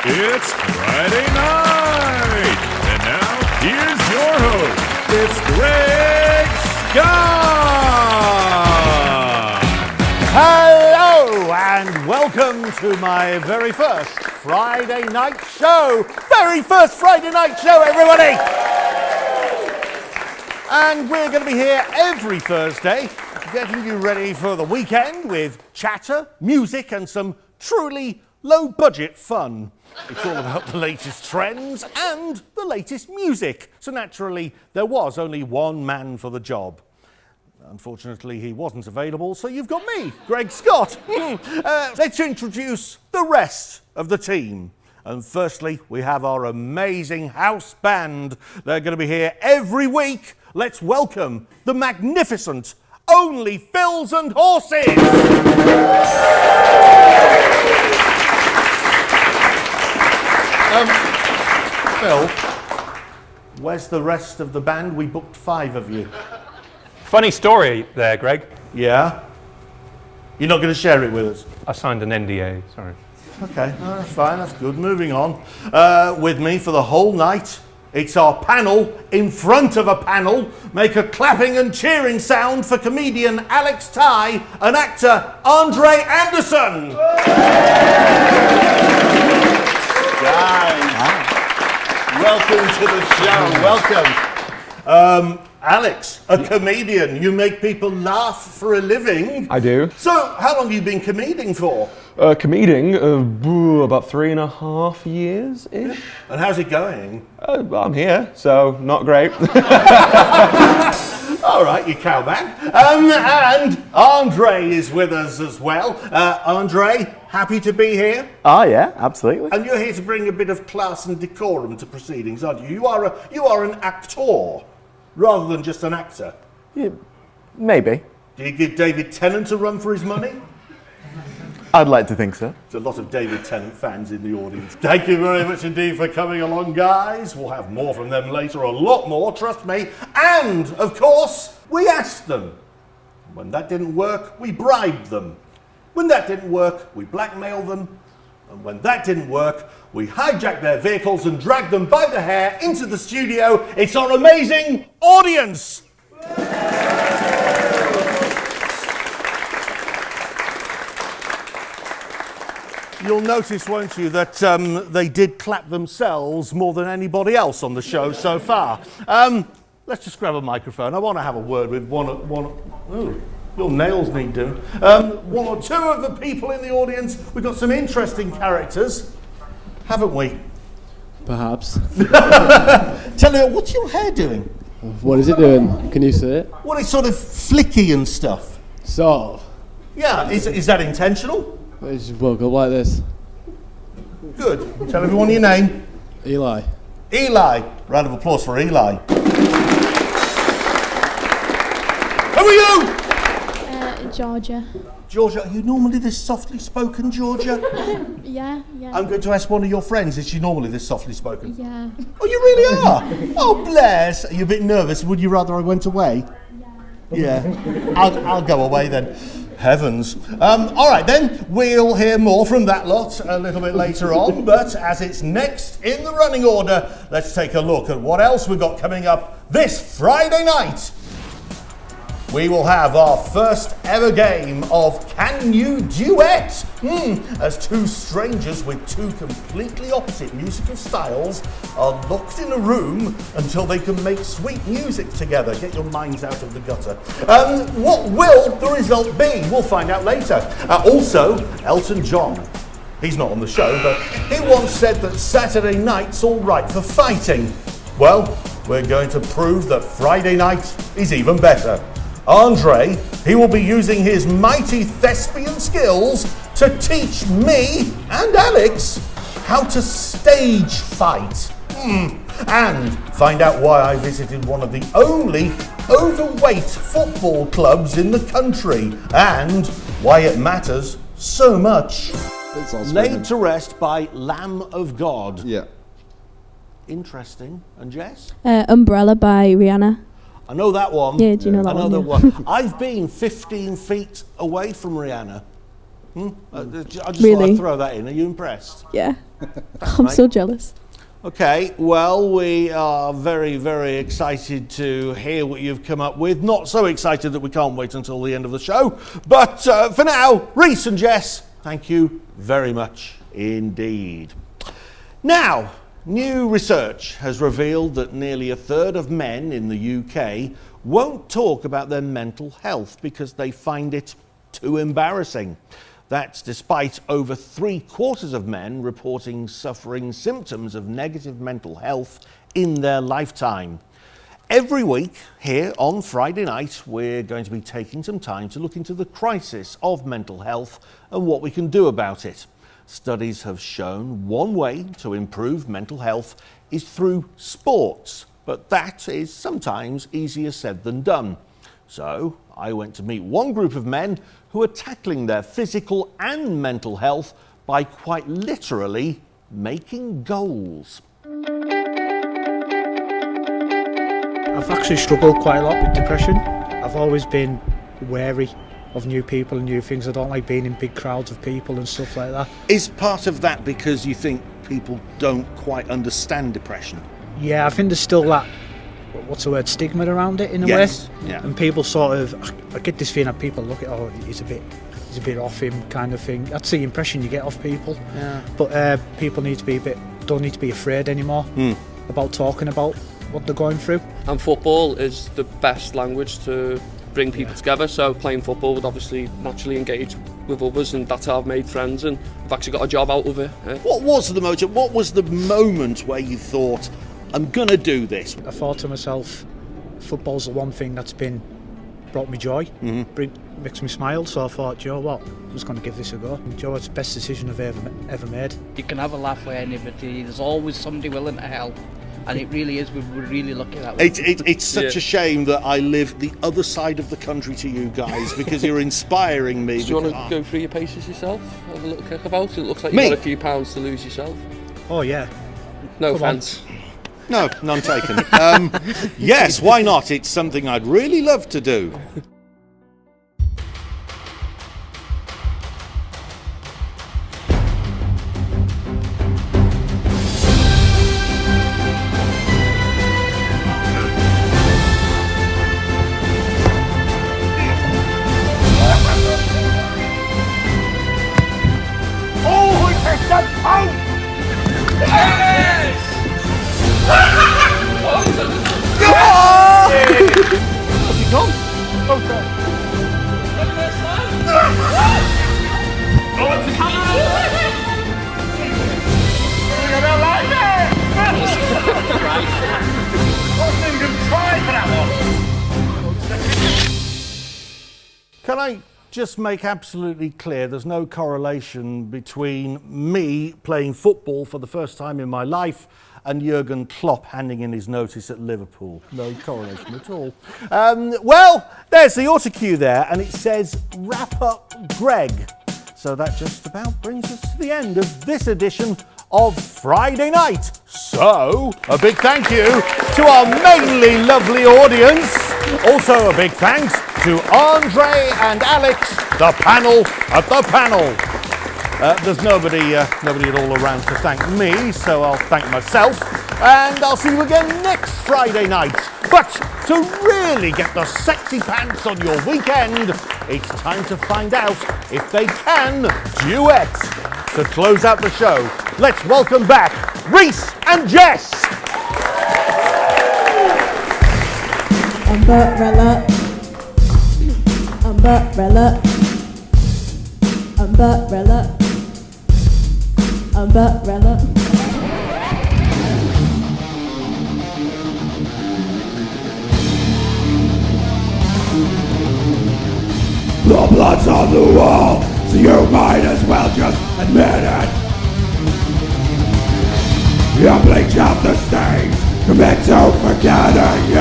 It's Friday night! And now, here's your host. It's Greg Scott! Hello, and welcome to my very first Friday night show. Very first Friday night show, everybody! And we're going to be here every Thursday, getting you ready for the weekend with chatter, music, and some truly low-budget fun. It's all about the latest trends and the latest music. So naturally, there was only one man for the job. Unfortunately, he wasn't available, so you've got me, Greg Scott. Let's introduce the rest of the team. And firstly, we have our amazing house band. They're going to be here every week. Let's welcome the magnificent Only Phils and Horses. Phil, where's the rest of the band? We booked 5 of you. Funny story there, Greg. Yeah? You're not going to share it with us? I signed an NDA, sorry. Okay, no, that's fine, that's good. Moving on. With me for the whole night, it's our panel in front of a panel. Make a clapping and cheering sound for comedian Alex Ty and actor Andre Anderson. Guys, welcome to the show. Welcome. Alex, a comedian. You make people laugh for a living. I do. So, how long have you been comedian for? Comedian, about 3.5 years-ish. And how's it going? I'm here, so not great. All right, you cowbag. And Andre is with us as well. Andre, happy to be here. Oh yeah, absolutely. And you're here to bring a bit of class and decorum to proceedings, aren't you? You are an actor, rather than just an actor. Yeah, maybe. Do you give David Tennant a run for his money? I'd like to think so. There's a lot of David Tennant fans in the audience. Thank you very much indeed for coming along, guys. We'll have more from them later, a lot more, trust me. And, of course, we asked them. When that didn't work, we bribed them. When that didn't work, we blackmailed them. And when that didn't work, we hijacked their vehicles and dragged them by the hair into the studio. It's our amazing audience. You'll notice, won't you, that they did clap themselves more than anybody else on the show so far. Let's just grab a microphone. I want to have a word with one. Ooh, your nails need doing. One or two of the people in the audience. We've got some interesting characters, haven't we? Perhaps. Tell me, what's your hair doing? What is it doing? Can you see it? Well, it's sort of flicky and stuff. Sort of. Yeah, is that intentional? I just woke up like this. Good. Tell everyone your name. Eli. Eli. Round of applause for Eli. Who are you? Georgia. Georgia, are you normally this softly spoken, Georgia? Yeah. I'm going to ask one of your friends, is she normally this softly spoken? Yeah. Oh, you really are? Oh, bless. Are you a bit nervous? Would you rather I went away? Yeah. I'll go away then. Heavens. All right then, we'll hear more from that lot a little bit later on, but as it's next in the running order, let's take a look at what else we've got coming up this Friday night. We will have our first ever game of Can You Duet? As two strangers with two completely opposite musical styles are locked in a room until they can make sweet music together. Get your minds out of the gutter. What will the result be? We'll find out later. Also, Elton John. He's not on the show, but he once said that Saturday night's all right for fighting. Well, we're going to prove that Friday night is even better. Andre, he will be using his mighty thespian skills to teach me and Alex how to stage fight. And find out why I visited one of the only overweight football clubs in the country and why it matters so much. Laid to Rest by Lamb of God. Yeah. Interesting. And Jess? Umbrella by Rihanna. I know that one. Yeah, do you know that I know one? that Yeah. one. I've been 15 feet away from Rihanna. I just thought Really? I'd throw that in. Are you impressed? Yeah. I'm so jealous. Okay, well, we are very, very excited to hear what you've come up with. Not so excited that we can't wait until the end of the show. But for now, Rhys and Jess, thank you very much indeed. Now, new research has revealed that nearly a third of men in the UK won't talk about their mental health because they find it too embarrassing. That's despite over 3/4 of men reporting suffering symptoms of negative mental health in their lifetime. Every week here on Friday night, we're going to be taking some time to look into the crisis of mental health and what we can do about it. Studies have shown one way to improve mental health is through sports, but that is sometimes easier said than done. So I went to meet one group of men who are tackling their physical and mental health by quite literally making goals. I've actually struggled quite a lot with depression. I've always been wary of new people and new things. I don't like being in big crowds of people and stuff like that. Is part of that because you think people don't quite understand depression? Yeah, I think there's still that, what's the word, stigma around it in a way. Yeah. And people sort of, I get this feeling that people look at, oh, he's a bit off him kind of thing. That's the impression you get off people. Yeah. But people need to be don't need to be afraid anymore about talking about what they're going through. And football is the best language to bring people together, so playing football would obviously naturally engage with others, and that's how I've made friends and I've actually got a job out of it. What was the motive? What was the moment where you thought, I'm gonna do this? I thought to myself, football's the one thing that's brought me joy, makes me smile, so I thought, do you know what, I'm just going to give this a go. Do you know, it's the best decision I've ever made. You can have a laugh with anybody, there's always somebody willing to help. And it really is, we're really lucky that way. It's such a shame that I live the other side of the country to you guys, because you're inspiring me. Do you want to go through your paces yourself? Have a little kick about? It looks like Me? you've got a few pounds to lose yourself. Oh yeah. No Come on. offence. No, none taken. Yes, why not? It's something I'd really love to do. Can I just make absolutely clear there's no correlation between me playing football for the first time in my life and Jurgen Klopp handing in his notice at Liverpool? No correlation at all. Well, there's the autocue there, and it says wrap up Greg. So that just about brings us to the end of this edition of Friday Night. So, a big thank you to our mainly lovely audience. Also a big thanks to Andre and Alex, the panel at the panel. There's nobody at all around to thank me, so I'll thank myself. And I'll see you again next Friday night. But to really get the sexy pants on your weekend, it's time to find out if they can duet. To close out the show, let's welcome back Rhys and Jess. Umbrella. Umbrella. Umbrella. Umbrella. The blood's on the wall, so you might as well just admit it. You bleach out the stains, commit to forgetting you.